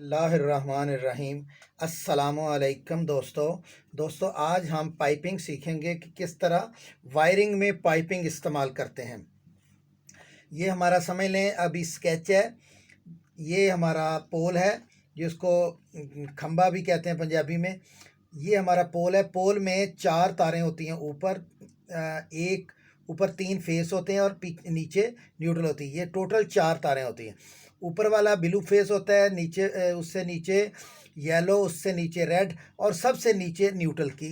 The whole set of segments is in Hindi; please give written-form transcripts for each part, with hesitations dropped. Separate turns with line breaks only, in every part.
बिस्मिल्लाहिर्रहमानिर्रहीम। अस्सलामुअलैकुम दोस्तों, आज हम पाइपिंग सीखेंगे कि किस तरह वायरिंग में पाइपिंग इस्तेमाल करते हैं। ये हमारा समझ लें अभी स्केच है। ये हमारा पोल है जिसको खंबा भी कहते हैं पंजाबी में। ये हमारा पोल है। पोल में 4 तारें होती हैं। एक ऊपर 3 फेस होते हैं और नीचे न्यूट्रल होती है। ये टोटल 4 तारें होती हैं। ऊपर वाला ब्लू फेस होता है, नीचे उससे नीचे येलो, उससे नीचे रेड और सबसे नीचे न्यूट्रल की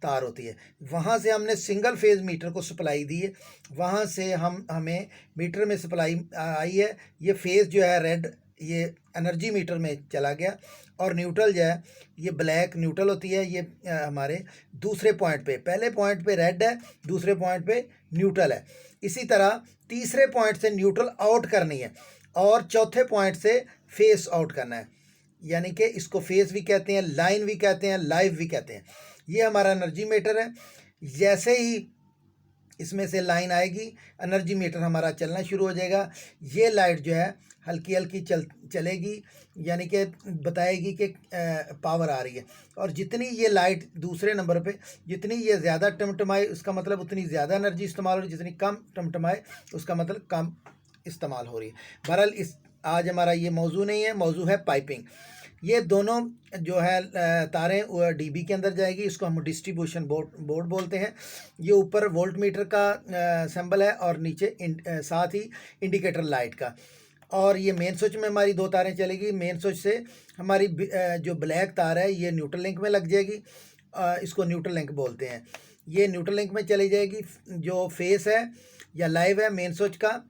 तार होती है। वहाँ से हमने सिंगल फेज मीटर को सप्लाई दी है। वहाँ से हमें मीटर में सप्लाई आई है। ये फेज जो है रेड, ये एनर्जी मीटर में चला गया और न्यूट्रल जो है ये ब्लैक न्यूट्रल होती है। ये हमारे दूसरे पॉइंट पे, पहले पॉइंट पे रेड है, दूसरे पॉइंट पे न्यूट्रल है। इसी तरह तीसरे पॉइंट से न्यूट्रल आउट करनी है और चौथे पॉइंट से फेस आउट करना है। यानी कि इसको फेस भी कहते हैं, लाइन भी कहते हैं, लाइव भी कहते हैं। ये हमारा एनर्जी मीटर है। जैसे ही इसमें से लाइन आएगी, एनर्जी मीटर हमारा चलना शुरू हो जाएगा। ये लाइट जो है हल्की हल्की चलेगी, यानी कि बताएगी कि पावर आ रही है। और जितनी ये लाइट दूसरे नंबर पे, जितनी ये ज़्यादा टमटमाए उसका मतलब उतनी ज़्यादा एनर्जी इस्तेमाल हो रही है, जितनी कम टमटमाए उसका मतलब कम इस्तेमाल हो रही है। बहरहाल आज हमारा ये मौजू नहीं है, मौजू है पाइपिंग। ये दोनों जो है तारें डीबी के अंदर जाएगी। इसको हम डिस्ट्रीब्यूशन बोर्ड बोलते हैं। ये ऊपर वोल्ट मीटर का सिंबल है और नीचे साथ ही इंडिकेटर लाइट का। और ये मेन स्विच में हमारी 2 तारें चलेगी। मेन स्विच से हमारी जो ब्लैक तार है ये न्यूट्रल लिंक में लग जाएगी। इसको न्यूट्रल लिंक बोलते हैं। ये न्यूट्रल लिंक में चली जाएगी। जो फेस है या लाइव है मेन स्विच का,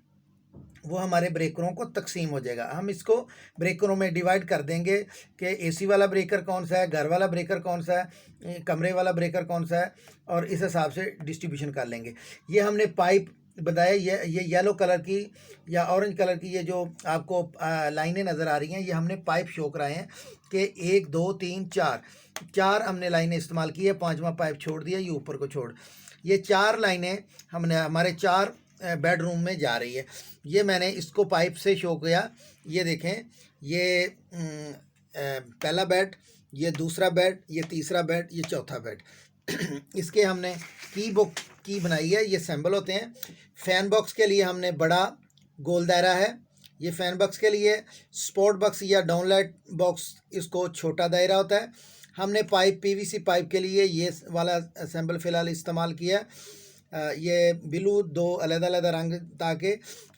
वो हमारे ब्रेकरों को तकसीम हो जाएगा। हम इसको ब्रेकरों में डिवाइड कर देंगे कि एसी वाला ब्रेकर कौन सा है, घर वाला ब्रेकर कौन सा है, कमरे वाला ब्रेकर कौन सा है, और इस हिसाब से डिस्ट्रीब्यूशन कर लेंगे। ये हमने पाइप बताया। ये येलो कलर की या ऑरेंज कलर की ये जो आपको लाइनें नज़र आ रही हैं, ये हमने पाइप शो कराए हैं कि 1 2 3 4 हमने लाइनें इस्तेमाल की है। 5वां पाइप छोड़ दिया, ये ऊपर को छोड़। ये 4 लाइनें हमने हमारे 4 बेडरूम में जा रही है। ये मैंने इसको पाइप से शो किया। ये देखें, ये पहला बेड, ये दूसरा बेड, ये तीसरा बेड, ये चौथा बेड। इसके हमने की बनाई है। ये सैम्बल होते हैं। फ़ैन बॉक्स के लिए हमने बड़ा गोल दायरा है। ये फ़ैन बॉक्स के लिए। स्पोर्ट बॉक्स या डाउनलाइट बॉक्स, इसको छोटा दायरा होता है। हमने पाइप पीवीसी पाइप के लिए ये वाला सैम्बल फ़िलहाल इस्तेमाल किया है। ये ब्लू 2 अलग-अलग रंग, ताकि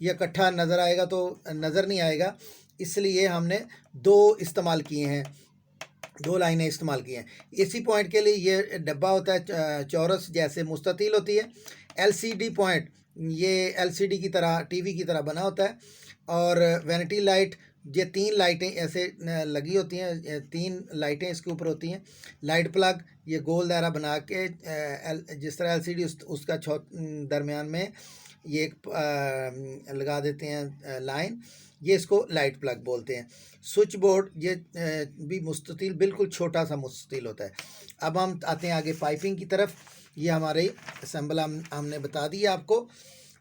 ये इकट्ठा नज़र आएगा तो नज़र नहीं आएगा, इसलिए हमने 2 इस्तेमाल किए हैं, 2 लाइनें इस्तेमाल की हैं। एसी पॉइंट के लिए ये डब्बा होता है, चौरस जैसे मुस्ततील होती है। एलसीडी पॉइंट, ये एलसीडी की तरह, टीवी की तरह बना होता है। और वैनिटी लाइट, ये 3 लाइटें ऐसे लगी होती हैं, 3 लाइटें इसके ऊपर होती हैं। लाइट प्लग, ये गोल दायरा बना के जिस तरह एलसीडी उसका दरमियान में ये एक लगा देते हैं लाइन, ये इसको लाइट प्लग बोलते हैं। स्विच बोर्ड, ये भी मुस्ततील, बिल्कुल छोटा सा मुस्ततील होता है। अब हम आते हैं आगे पाइपिंग की तरफ। ये हमारे असेंबल हमने बता दिया आपको।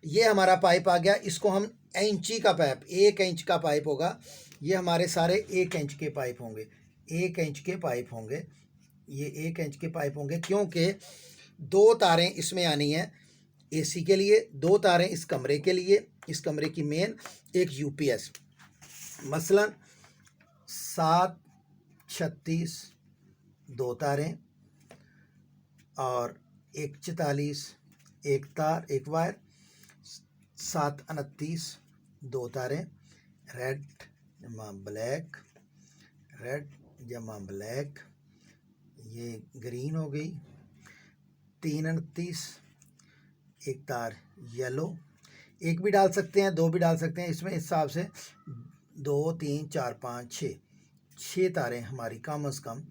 ये हमारा पाइप आ गया। इसको हम इंची का पाइप, 1 इंच का पाइप होगा। ये हमारे सारे 1 इंच के पाइप होंगे, 1 इंच के पाइप होंगे। ये 1 इंच के पाइप होंगे क्योंकि 2 तारें इसमें आनी है एसी के लिए, 2 तारें इस कमरे के लिए, इस कमरे की मेन, एक यूपीएस। मसलन 7 36 2 तारें और 1 44 एक तार, एक वायर, 7 29 2 तारें, रेड जमा ब्लैक, रेड जमा ब्लैक, ये ग्रीन हो गई। 3 29 एक तार येलो, एक भी डाल सकते हैं, 2 भी डाल सकते हैं। इसमें इस हिसाब से 2 3 4 5 6 तारें हमारी कम अज़ कम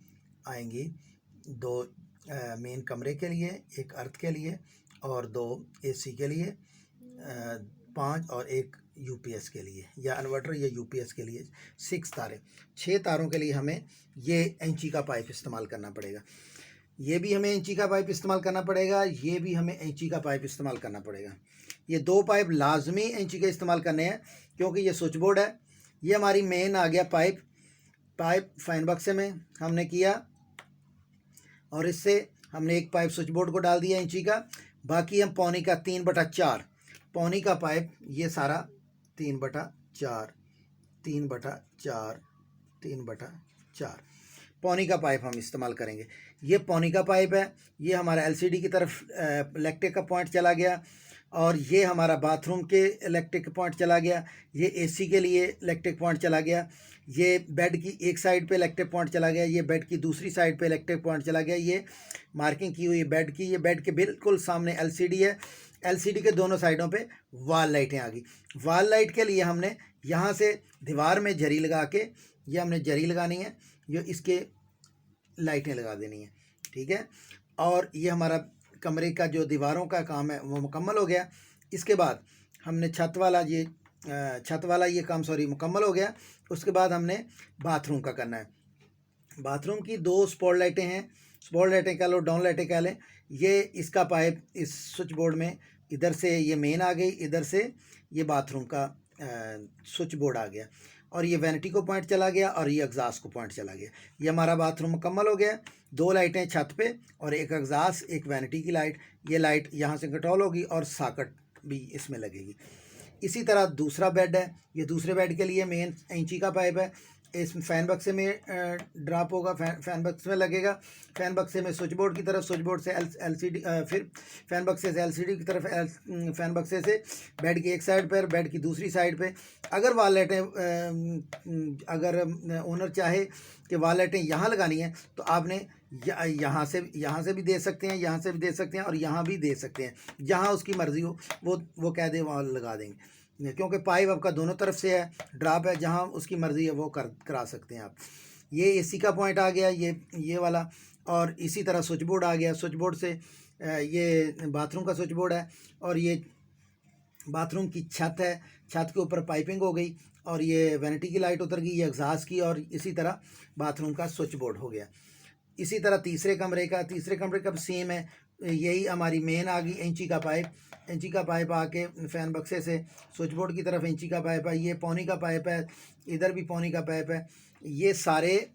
आएंगी। 2 मेन कमरे के लिए, 1 अर्थ के लिए और 2 एसी के लिए, 5 और 1 यूपीएस के लिए या इन्वर्टर या यूपीएस के लिए 6 तारें। 6 तारों के लिए हमें ये इंची का पाइप इस्तेमाल करना पड़ेगा। ये भी हमें इंची का पाइप इस्तेमाल करना पड़ेगा। ये भी हमें इंची का पाइप इस्तेमाल करना पड़ेगा। ये 2 पाइप लाजमी इंची के इस्तेमाल करने हैं क्योंकि ये स्विच बोर्ड है। ये हमारी मेन आ गया पाइप। पाइप फैन बक्से में हमने किया और इससे हमने एक पाइप स्विच बोर्ड को डाल दिया इंची का। बाकी हम पौनी का 3/4 पौनी का पाइप, ये सारा 3/4 3/4 3/4 पौनी का पाइप हम इस्तेमाल करेंगे। ये पौनी का पाइप है, ये हमारा एलसीडी की तरफ इलेक्ट्रिक का पॉइंट चला गया और ये हमारा बाथरूम के इलेक्ट्रिक पॉइंट चला गया, ये एसी के लिए इलेक्ट्रिक पॉइंट चला गया, ये बेड की एक साइड पे इलेक्ट्रिक पॉइंट चला गया, ये बेड की दूसरी साइड पे इलेक्ट्रिक पॉइंट चला गया। ये मार्किंग की हुई बेड की, ये बेड के बिल्कुल सामने एलसीडी है, एलसीडी के दोनों साइडों पे वॉल लाइटें आ गई। वॉल लाइट के लिए हमने यहाँ से दीवार में जरी लगा के, ये हमने जरी लगानी है, ये इसके लाइटें लगा देनी है, ठीक है। और ये हमारा कमरे का जो दीवारों का काम है वो मुकम्मल हो गया। इसके बाद हमने छत वाला ये काम मुकम्मल हो गया। उसके बाद हमने बाथरूम का करना है। बाथरूम की 2 स्पॉट लाइटें हैं, स्पॉट लाइटें कह लो, डाउन लाइटें कह लें। ये इसका पाइप इस स्विच बोर्ड में, इधर से ये मेन आ गई, इधर से ये बाथरूम का स्विच बोर्ड आ गया और ये वैनिटी को पॉइंट चला गया और ये एग्जास्ट को पॉइंट चला गया। ये हमारा बाथरूम मुकम्मल हो गया। 2 लाइटें छत पे और एक एग्जास्ट, एक वैनिटी की लाइट। ये लाइट यहाँ से कंट्रोल होगी और सॉकेट भी इसमें लगेगी। इसी तरह दूसरा बेड है, ये दूसरे बेड के लिए मेन इंची का पाइप है, इस फैन बक्से में ड्रॉप होगा, फैन बक्से में लगेगा, फैन बक्से में स्विच बोर्ड की तरफ, स्विच बोर्ड से एलसीडी, फिर फैन बक्से से एलसीडी की तरफ, फैन बक्से से बेड की एक साइड पर, बेड की दूसरी साइड पे। अगर वॉल लाइटें, अगर ओनर चाहे कि वॉल लाइटें यहाँ लगानी है तो आपने यहाँ से भी दे सकते हैं, यहाँ से भी दे सकते हैं और यहाँ भी दे सकते हैं, जहाँ उसकी मर्ज़ी हो वो कह दे वहाँ लगा देंगे, क्योंकि पाइप आपका दोनों तरफ से है, ड्रॉप है, जहाँ उसकी मर्ज़ी है वो करा सकते हैं आप। ये एसी का पॉइंट आ गया, ये वाला, और इसी तरह स्विच बोर्ड आ गया। स्विच बोर्ड से ये बाथरूम का स्विच बोर्ड है और ये बाथरूम की छत है, छत के ऊपर पाइपिंग हो गई और ये वैनिटी की लाइट उतर गई, ये एग्जास्ट की, और इसी तरह बाथरूम का स्विच बोर्ड हो गया। इसी तरह तीसरे कमरे का सेम है, यही हमारी मेन आ गई, इंची का पाइप आके फैन बक्से से स्विच बोर्ड की तरफ इंची का पाइप है, ये पौनी का पाइप है, इधर भी पौनी का पाइप है। ये सारे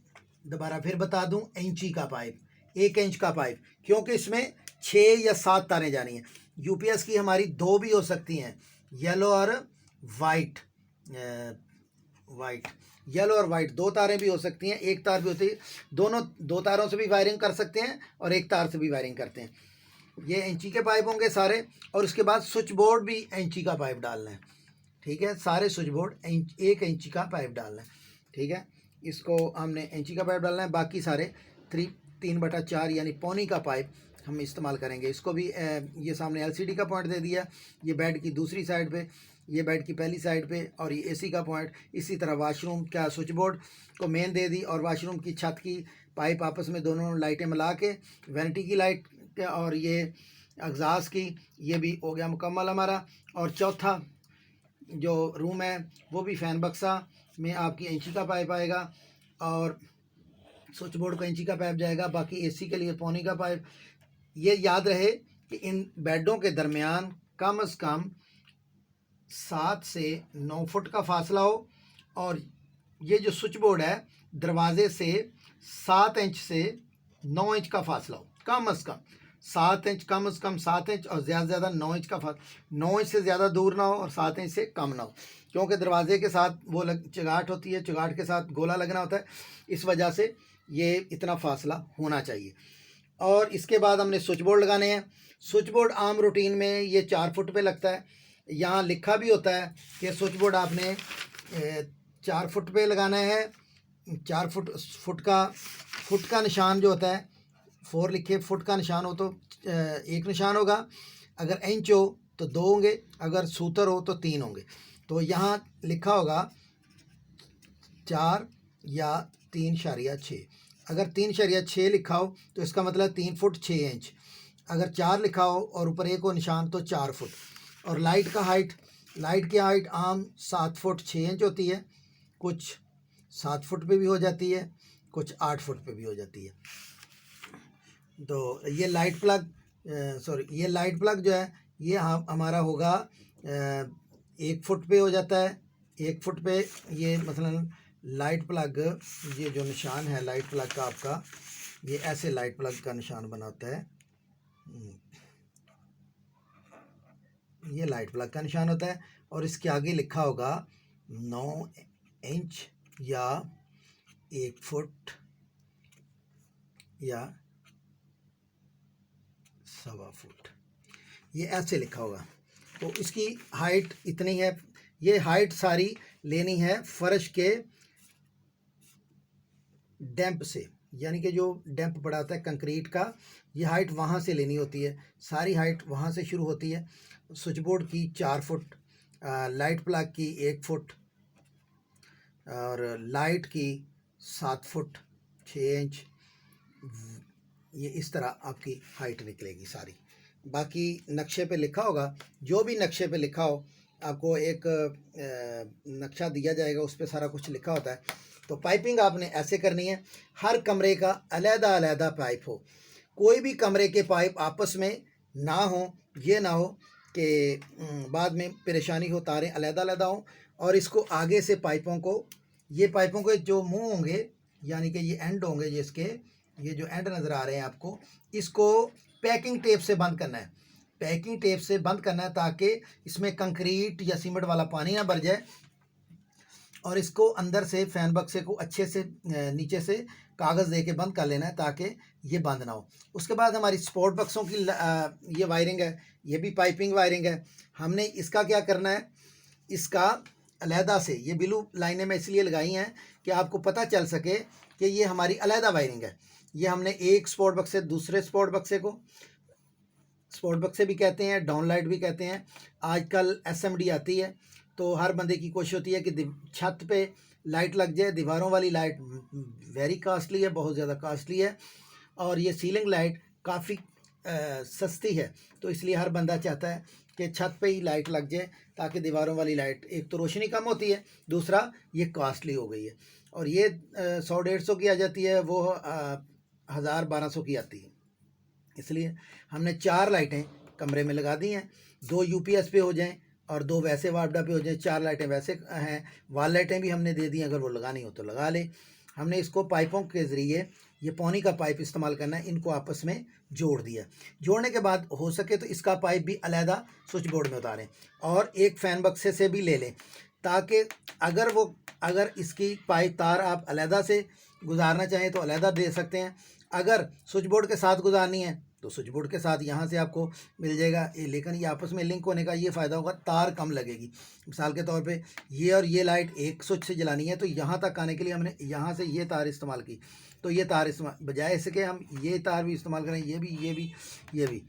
दोबारा फिर बता दूं, इंची का पाइप, 1 इंच का पाइप, क्योंकि इसमें 6 या 7 तारें जानी हैं। यूपीएस की हमारी 2 भी हो सकती हैं, येलो और वाइट, येलो और वाइट 2 तारें भी हो सकती हैं, 1 तार भी होती है। दोनों 2 तारों से भी वायरिंग कर सकते हैं और 1 तार से भी वायरिंग करते हैं। ये इंची के पाइप होंगे सारे, और उसके बाद स्विच बोर्ड भी इंची का पाइप डालना है, ठीक है। सारे स्विच बोर्ड 1 इंची का पाइप डालना है, ठीक है। इसको हमने इंची का पाइप डालना है, बाकी सारे 3/4 यानी पौनी का पाइप हम इस्तेमाल करेंगे। इसको भी ये सामने एलसीडी का पॉइंट दे दिया, ये बेड की दूसरी साइड पे, ये बेड की पहली साइड पे, और ये एसी का पॉइंट। इसी तरह वाशरूम का स्विच बोर्ड को मेन दे दी, और वाशरूम की छत की पाइप आपस में दोनों लाइटें मिला के, वैनिटी की लाइट और ये एग्जास्ट की, ये भी हो गया मुकम्मल हमारा। और चौथा जो रूम है वो भी फैन बक्सा में आपकी इंची का पाइप आएगा और स्विच बोर्ड का इंची का पाइप जाएगा, बाकी एसी के लिए पौनी का पाइप। ये याद रहे कि इन बेडों के दरमियान कम से कम 7 से 9 फुट का फासला हो, और ये जो स्विच बोर्ड है दरवाजे से 7 इंच से 9 इंच का फासला हो, कम से कम 7 इंच, कम से कम 7 इंच, और ज़्यादा से ज़्यादा 9 इंच का फासला। 9 इंच से ज़्यादा दूर ना हो और 7 इंच से कम ना हो, क्योंकि दरवाजे के साथ वो चिगाट होती है, चिगाट के साथ गोला लगना होता है, इस वजह से ये इतना फासला होना चाहिए। और इसके बाद हमने स्विच बोर्ड लगाने हैं। स्विच बोर्ड आम रूटीन में ये 4 फुट पे लगता है, यहाँ लिखा भी होता है कि स्विच बोर्ड आपने 4 फुट पे लगाना है। 4 फुट का निशान जो होता है, 4 लिखे, फुट का निशान हो तो 1 निशान होगा, अगर इंच हो तो 2 होंगे, अगर सूतर हो तो 3 होंगे। तो यहाँ लिखा होगा 4 या 3.6। अगर 3.6 लिखा हो तो इसका मतलब 3 फुट 6 इंच। अगर 4 लिखा हो और ऊपर 1 हो निशान तो 4 फुट। और लाइट की हाइट आम 7 फुट 6 इंच होती है, कुछ 7 फुट पे भी हो जाती है, कुछ 8 फुट पे भी हो जाती है। तो ये लाइट प्लग जो है ये हमारा होगा 1 फुट पे हो जाता है। 1 फुट पे ये मसलन लाइट प्लग, ये जो निशान है लाइट प्लग का आपका, ये ऐसे लाइट प्लग का निशान बना होता है। ये लाइट प्लग का निशान होता है और इसके आगे लिखा होगा 9 इंच या 1 फुट या 1.25 फुट, ये ऐसे लिखा होगा। तो इसकी हाइट इतनी है। ये हाइट सारी लेनी है फर्श के डैम्प से, यानी कि जो डैम्प पड़ा होता है कंक्रीट का, ये हाइट वहाँ से लेनी होती है। सारी हाइट वहाँ से शुरू होती है। स्विच बोर्ड की 4 फुट, लाइट प्लग की 1 फुट और लाइट की 7 फुट 6 इंच, ये इस तरह आपकी हाइट निकलेगी सारी। बाकी नक्शे पे लिखा होगा, जो भी नक्शे पे लिखा हो, आपको एक नक्शा दिया जाएगा, उस पर सारा कुछ लिखा होता है। तो पाइपिंग आपने ऐसे करनी है, हर कमरे का अलहदा अलहदा पाइप हो, कोई भी कमरे के पाइप आपस में ना हो। ये ना हो कि बाद में परेशानी हो, तारें अलहदा अलहदा हों। और इसको आगे से पाइपों को, ये पाइपों के जो मुंह होंगे, यानी कि ये एंड होंगे जिसके, ये जो एंड नज़र आ रहे हैं आपको, इसको पैकिंग टेप से बंद करना है। पैकिंग टेप से बंद करना है ताकि इसमें कंक्रीट या सीमेंट वाला पानी ना भर जाए। और इसको अंदर से फैन बक्से को अच्छे से नीचे से कागज़ दे के बंद कर लेना है ताकि ये बंद ना हो। उसके बाद हमारी स्पोर्ट बक्सों की ये वायरिंग है, ये भी पाइपिंग वायरिंग है। हमने इसका क्या करना है, इसका अलहदा से ये ब्लू लाइनें मैं इसलिए लगाई हैं कि आपको पता चल सके कि ये हमारी अलहदा वायरिंग है। ये हमने एक स्पोर्ट बक्स से दूसरे स्पोर्ट बक्से को, स्पोर्ट बक्से भी कहते हैं, डाउन लाइट भी कहते हैं। आजकल SMD आती है, तो हर बंदे की कोशिश होती है कि छत पे लाइट लग जाए। दीवारों वाली लाइट वेरी कास्टली है, बहुत ज़्यादा कास्टली है, और ये सीलिंग लाइट काफ़ी सस्ती है। तो इसलिए हर बंदा चाहता है कि छत पे ही लाइट लग जाए ताकि दीवारों वाली लाइट, एक तो रोशनी कम होती है, दूसरा ये कास्टली हो गई है। और ये 100-150 की आ जाती है, वो 1000-1200 की आती है। इसलिए हमने 4 लाइटें कमरे में लगा दी हैं, 2 UPS पे हो जाएं और 2 वैसे वापडा पे हो जाएं। 4 लाइटें वैसे हैं, वाल लाइटें भी हमने दे दी, अगर वो लगानी हो तो लगा ले। हमने इसको पाइपों के ज़रिए, ये पौनी का पाइप इस्तेमाल करना है, इनको आपस में जोड़ दिया। जोड़ने के बाद हो सके तो इसका पाइप भी अलहदा स्विच बोर्ड में उतारें और एक फ़ैन बक्से से भी ले लें, ताकि अगर इसकी पाइप तार आप अलहदा से गुजारना चाहें तो अलहदा दे सकते हैं। अगर स्विच बोर्ड के साथ गुजारनी है तो स्विच बोर्ड के साथ यहाँ से आपको मिल जाएगा। लेकिन ये आपस में लिंक होने का ये फ़ायदा होगा, तार कम लगेगी। मिसाल के तौर पे ये और ये लाइट एक स्विच से जलानी है, तो यहाँ तक आने के लिए हमने यहाँ से ये तार इस्तेमाल की, तो ये तार इस्तेमाल, बजाय इसके हम ये तार भी इस्तेमाल करें, ये भी,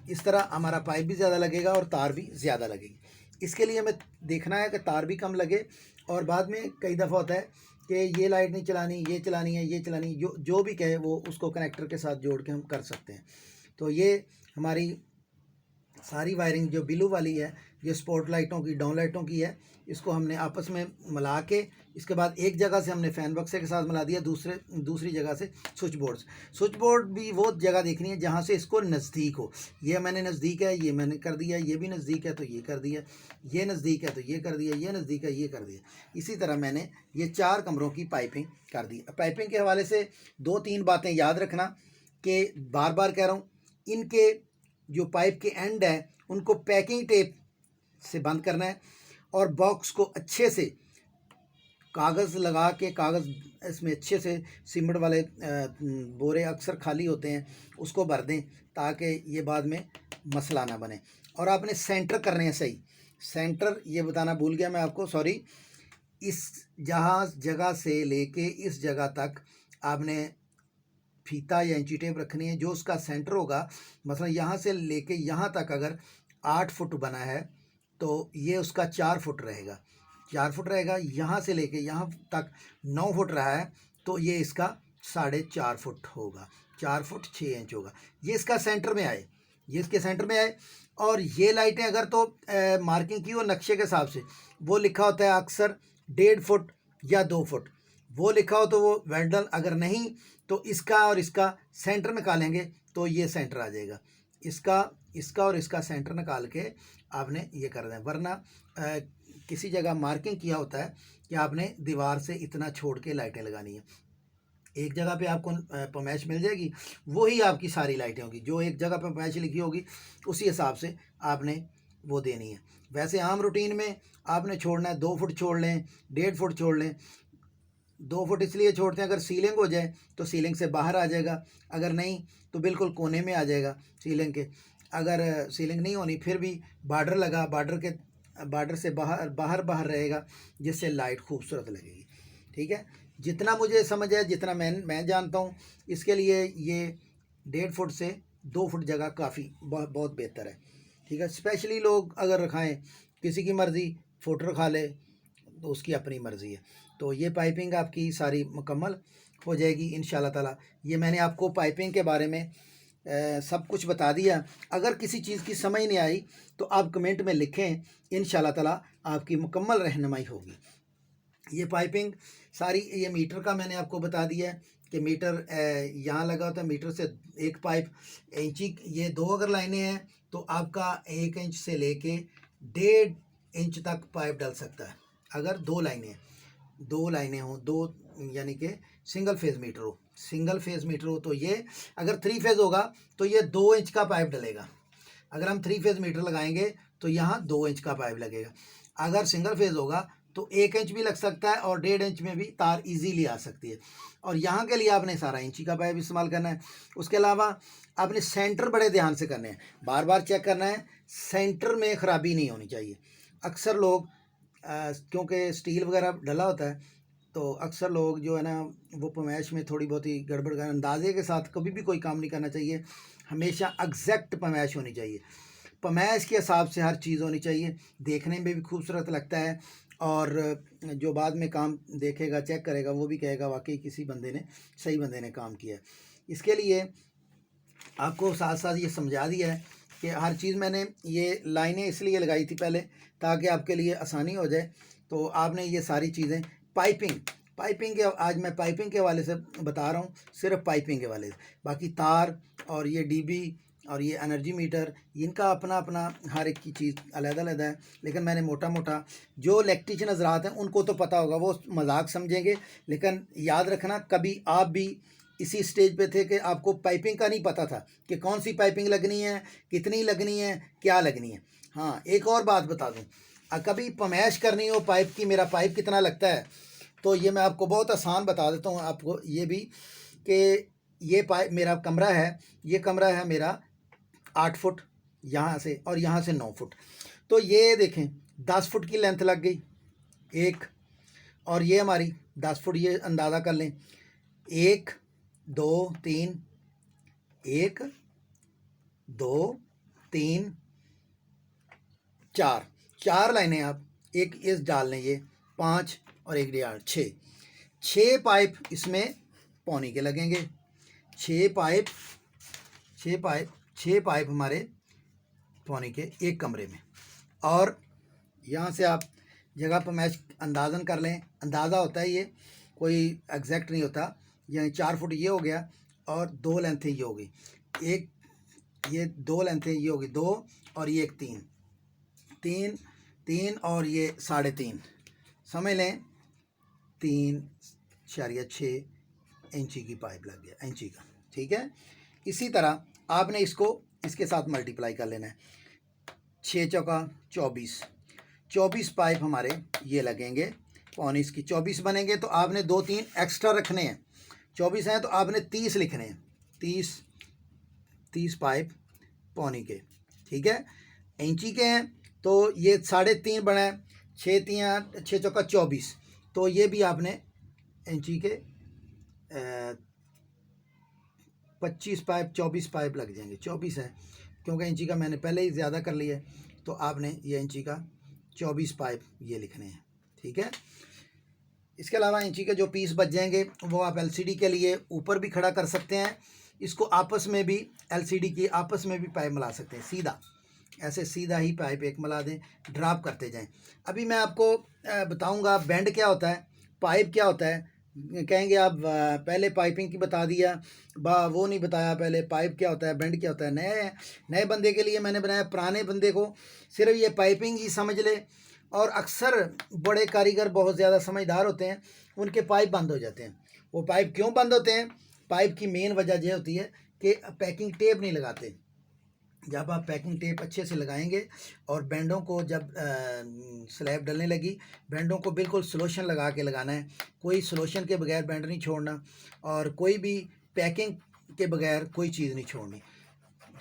इस तरह हमारा पाइप भी ज़्यादा लगेगा और तार भी ज़्यादा लगेगी। इसके लिए हमें देखना है कि तार भी कम लगे। और बाद में कई दफ़ा होता है कि ये लाइट नहीं चलानी, ये चलानी है, ये चलानी, जो भी कहे वो उसको कनेक्टर के साथ जोड़ के हम कर सकते हैं। तो ये हमारी सारी वायरिंग जो ब्लू वाली है, ये स्पॉट लाइटों की, डाउन लाइटों की है, इसको हमने आपस में मिला के, इसके बाद एक जगह से हमने फ़ैन बक्से के साथ मिला दिया, दूसरी जगह से स्विच बोर्ड भी वो जगह देखनी है जहाँ से इसको नज़दीक हो। ये मैंने नज़दीक है, ये मैंने कर दिया, ये भी नज़दीक है तो ये कर दिया, ये नज़दीक है तो ये कर दिया, ये नज़दीक है ये कर दिया। इसी तरह मैंने ये 4 कमरों की पाइपिंग कर दी। पाइपिंग के हवाले से 2-3 बातें याद रखना कि बार बार कह रहा हूँ, इनके जो पाइप के एंड है उनको पैकिंग टेप से बंद करना है और बॉक्स को अच्छे से कागज़ लगा के, कागज़ इसमें अच्छे से सीमेंट वाले बोरे अक्सर खाली होते हैं, उसको भर दें ताकि ये बाद में मसला ना बने। और आपने सेंटर करने हैं सही। सेंटर ये बताना भूल गया मैं आपको, सॉरी। इस जगह से लेके इस जगह तक आपने फीता या इंची टेप रखनी है, जो उसका सेंटर होगा। मतलब यहाँ से लेके यहाँ तक अगर 8 फुट बना है तो ये उसका 4 फुट रहेगा, 4 फुट रहेगा। यहाँ से लेके यहाँ तक 9 फुट रहा है तो ये इसका 4.5 फुट होगा, 4 फुट 6 इंच होगा। ये इसका सेंटर में आए, ये इसके सेंटर में आए। और ये लाइटें अगर तो मार्किंग की हो नक्शे के हिसाब से, वो लिखा होता है अक्सर 1.5 फुट या 2 फुट, वो लिखा हो तो वो वेल्डन, अगर नहीं तो इसका और इसका सेंटर निकालेंगे तो ये सेंटर आ जाएगा। इसका और इसका सेंटर निकाल के आपने ये कर दें, वरना किसी जगह मार्किंग किया होता है कि आपने दीवार से इतना छोड़ के लाइटें लगानी है। एक जगह पे आपको पमैश मिल जाएगी, वही आपकी सारी लाइटें होंगी, जो एक जगह पे पमैश लिखी होगी उसी हिसाब से आपने वो देनी है। वैसे आम रूटीन में आपने छोड़ना है 2 फुट छोड़ लें, 1.5 फुट छोड़ लें। 2 फुट इसलिए छोड़ते हैं अगर सीलिंग हो जाए तो सीलिंग से बाहर आ जाएगा, अगर नहीं तो बिल्कुल कोने में आ जाएगा सीलिंग के। अगर सीलिंग नहीं होनी फिर भी बॉर्डर लगा, बॉर्डर से बाहर रहेगा, जिससे लाइट खूबसूरत लगेगी। ठीक है, जितना मुझे समझ है, जितना मैं जानता हूँ, इसके लिए ये 1.5 फुट से 2 फुट जगह काफ़ी बहुत बेहतर है। ठीक है, स्पेशली लोग अगर रखाएं, किसी की मर्ज़ी फुट रखा ले तो उसकी अपनी मर्ज़ी है। तो ये पाइपिंग आपकी सारी मुकम्मल हो जाएगी इंशाल्लाह ताला। ये मैंने आपको पाइपिंग के बारे में सब कुछ बता दिया। अगर किसी चीज़ की समझ नहीं आई तो आप कमेंट में लिखें, इंशाल्लाह ताला आपकी मुकम्मल रहनुमाई होगी। ये पाइपिंग सारी, ये मीटर का मैंने आपको बता दिया है कि मीटर यहाँ लगा होता है, मीटर से एक पाइप इंची, ये 2 अगर लाइनें हैं तो आपका 1 इंच से लेके 1.5 इंच तक पाइप डल सकता है। अगर 2 लाइनें हों, 2 यानी कि सिंगल फेज़ मीटर हो तो ये, अगर 3 फेज़ होगा तो ये 2 इंच का पाइप डलेगा। अगर हम 3 फेज़ मीटर लगाएंगे तो यहाँ 2 इंच का पाइप लगेगा। अगर सिंगल फेज़ होगा तो 1 इंच भी लग सकता है और 1.5 इंच में भी तार इजीली आ सकती है। और यहाँ के लिए आपने सारा इंची का पाइप इस्तेमाल करना है। उसके अलावा आपने सेंटर बड़े ध्यान से करने हैं, बार बार चेक करना है, सेंटर में ख़राबी नहीं होनी चाहिए। अक्सर लोग क्योंकि स्टील वगैरह डला होता है तो अक्सर लोग जो है ना वो पमैश में थोड़ी बहुत ही गड़बड़ कर, अंदाजे के साथ कभी भी कोई काम नहीं करना चाहिए। हमेशा एग्जैक्ट पमैश होनी चाहिए, पमैश के हिसाब से हर चीज़ होनी चाहिए, देखने में भी खूबसूरत लगता है और जो बाद में काम देखेगा, चेक करेगा, वो भी कहेगा वाकई किसी बंदे ने, सही बंदे ने काम किया है। इसके लिए आपको साथ साथ ये समझा दिया है कि हर चीज़, मैंने ये लाइनें इसलिए लगाई थी पहले ताकि आपके लिए आसानी हो जाए। तो आपने ये सारी चीज़ें पाइपिंग के, आज मैं पाइपिंग के हवाले से बता रहा हूँ, सिर्फ पाइपिंग के हवाले से। बाकी तार और ये डीबी और ये एनर्जी मीटर, इनका अपना अपना हर एक की चीज़ अलग-अलग है। लेकिन मैंने मोटा मोटा, जो इलेक्ट्रीशियन हज़रात हैं उनको तो पता होगा, वो मजाक समझेंगे, लेकिन याद रखना कभी आप भी इसी स्टेज पे थे कि आपको पाइपिंग का नहीं पता था कि कौन सी पाइपिंग लगनी है, कितनी लगनी है, क्या लगनी है। हाँ, एक और बात बता दूँ, कभी पमैश करनी हो पाइप की, मेरा पाइप कितना लगता है, तो ये मैं आपको बहुत आसान बता देता हूँ आपको ये भी, कि ये पाइप, मेरा कमरा है, ये कमरा है मेरा 8 फुट यहाँ से और यहाँ से 9 फुट, तो ये देखें 10 फुट की लेंथ लग गई एक, और ये हमारी 10 फुट, ये अंदाज़ा कर लें, 1 2 3, 1 2 3 4 लाइनें आप एक इस डाल लें, ये 5 और 1 1.5 6 पाइप इसमें पौनी के लगेंगे। 6 पाइप हमारे पौनी के एक कमरे में। और यहाँ से आप जगह पर मैच अंदाज़न कर लें, अंदाज़ा होता है, ये कोई एग्जैक्ट नहीं होता। यानी 4 फुट ये हो गया और 2 लेंथें ये हो गई, एक ये 2 लेंथें ये होगी 2 और ये एक 3 और ये 3.5, समझ लें 3.6 इंची की पाइप लग गया, इंची का। ठीक है, इसी तरह आपने इसको इसके साथ मल्टीप्लाई कर लेना है। 6 चौका 24 पाइप हमारे ये लगेंगे, पौनी इसकी 24 बनेंगे, तो आपने 2-3 एक्स्ट्रा रखने हैं। 24 हैं तो आपने 30 लिखने हैं, 30 पाइप पौनी के। ठीक है, इंची के हैं तो ये 3.5 बना है, 6 चौका 24, तो ये भी आपने इंची के 25 पाइप 24 पाइप लग जाएंगे। 24 है क्योंकि इंची का मैंने पहले ही ज़्यादा कर लिया है, तो आपने ये इंची का 24 पाइप ये लिखने हैं। ठीक है, इसके अलावा इंची के जो पीस बच जाएंगे वो आप एलसीडी के लिए ऊपर भी खड़ा कर सकते हैं, इसको आपस में भी, एलसीडी की आपस में भी पाइप मिला सकते हैं, सीधा ऐसे सीधा ही पाइप एक मिला दें, ड्रॉप करते जाएं। अभी मैं आपको बताऊंगा बेंड क्या होता है, पाइप क्या होता है। कहेंगे आप पहले पाइपिंग की बता दिया, वो नहीं बताया पहले पाइप क्या होता है, बेंड क्या होता है। नए बंदे के लिए मैंने बनाया, पुराने बंदे को सिर्फ ये पाइपिंग ही समझ ले और अक्सर बड़े कारीगर बहुत ज़्यादा समझदार होते हैं, उनके पाइप बंद हो जाते हैं। वो पाइप क्यों बंद होते हैं? पाइप की मेन वजह यह होती है कि पैकिंग टेप नहीं लगाते। जब आप पैकिंग टेप अच्छे से लगाएंगे और बैंडों को जब स्लैब डलने लगी, बैंडों को बिल्कुल सलोशन लगा के लगाना है। कोई सलोशन के बगैर बैंड नहीं छोड़ना और कोई भी पैकिंग के बगैर कोई चीज़ नहीं छोड़नी।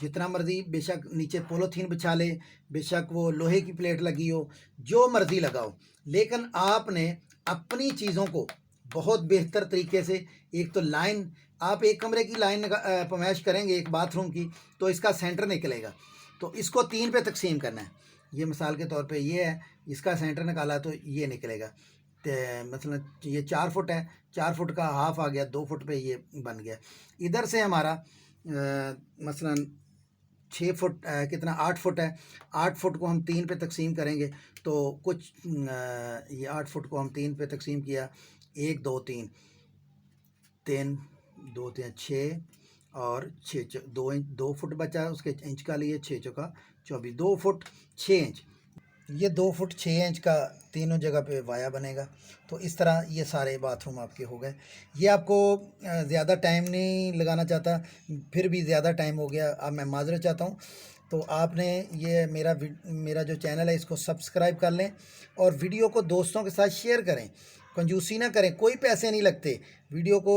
जितना मर्ज़ी बेशक नीचे पोलोथीन बिछा ले, बेशक वो लोहे की प्लेट लगी हो, जो मर्ज़ी लगाओ, लेकिन आपने अपनी चीज़ों को बहुत बेहतर तरीके से, एक तो लाइन, आप एक कमरे की लाइन पमैश करेंगे एक बाथरूम की, तो इसका सेंटर निकलेगा, तो इसको 3 पे तकसीम करना है। ये मिसाल के तौर पे ये है, इसका सेंटर निकाला तो ये निकलेगा। मसलन ये 4 फुट है, 4 फुट का हाफ आ गया, 2 फुट पे ये बन गया। इधर से हमारा मसलन 6 फुट कितना 8 फुट है, 8 फुट को हम 3 पे तकसीम करेंगे तो कुछ ये 8 फुट को हम 3 पे तकसीम किया, 1 2 3 3 2 3 6 और 6 2 इंच, 2 फुट बचा, उसके इंच का लिए 6 चौका 24, 2 फुट 6 इंच। ये 2 फुट 6 इंच का तीनों जगह पे वाया बनेगा। तो इस तरह ये सारे बाथरूम आपके हो गए। ये आपको ज़्यादा टाइम नहीं लगाना चाहता, फिर भी ज़्यादा टाइम हो गया, अब मैं माज़रत चाहता हूँ। तो आपने ये मेरा जो चैनल है इसको सब्सक्राइब कर लें और वीडियो को दोस्तों के साथ शेयर करें। कंजूसी ना करें, कोई पैसे नहीं लगते। वीडियो को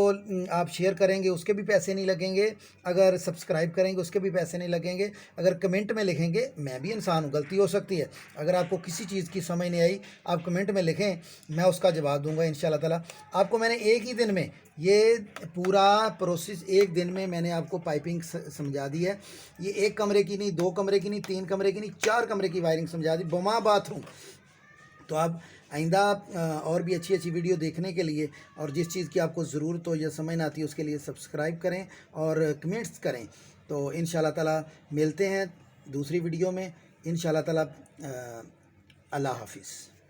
आप शेयर करेंगे उसके भी पैसे नहीं लगेंगे, अगर सब्सक्राइब करेंगे उसके भी पैसे नहीं लगेंगे, अगर कमेंट में लिखेंगे, मैं भी इंसान हूँ, गलती हो सकती है। अगर आपको किसी चीज़ की समझ नहीं आई, आप कमेंट में लिखें, मैं उसका जवाब दूंगा इंशाल्लाह ताला। आपको मैंने एक ही दिन में ये पूरा प्रोसेस, एक दिन में मैंने आपको पाइपिंग समझा दी है। ये एक कमरे की नहीं, 2 कमरे की नहीं, 3 कमरे की नहीं, 4 कमरे की वायरिंग समझा दी, बमा बाथरूम। तो आप आइंदा और भी अच्छी अच्छी वीडियो देखने के लिए और जिस चीज़ की आपको ज़रूरत हो या समझ ना आती है उसके लिए सब्सक्राइब करें और कमेंट्स करें। तो इंशाल्लाह ताला मिलते हैं दूसरी वीडियो में इंशाल्लाह ताला। अल्लाह हाफिज़।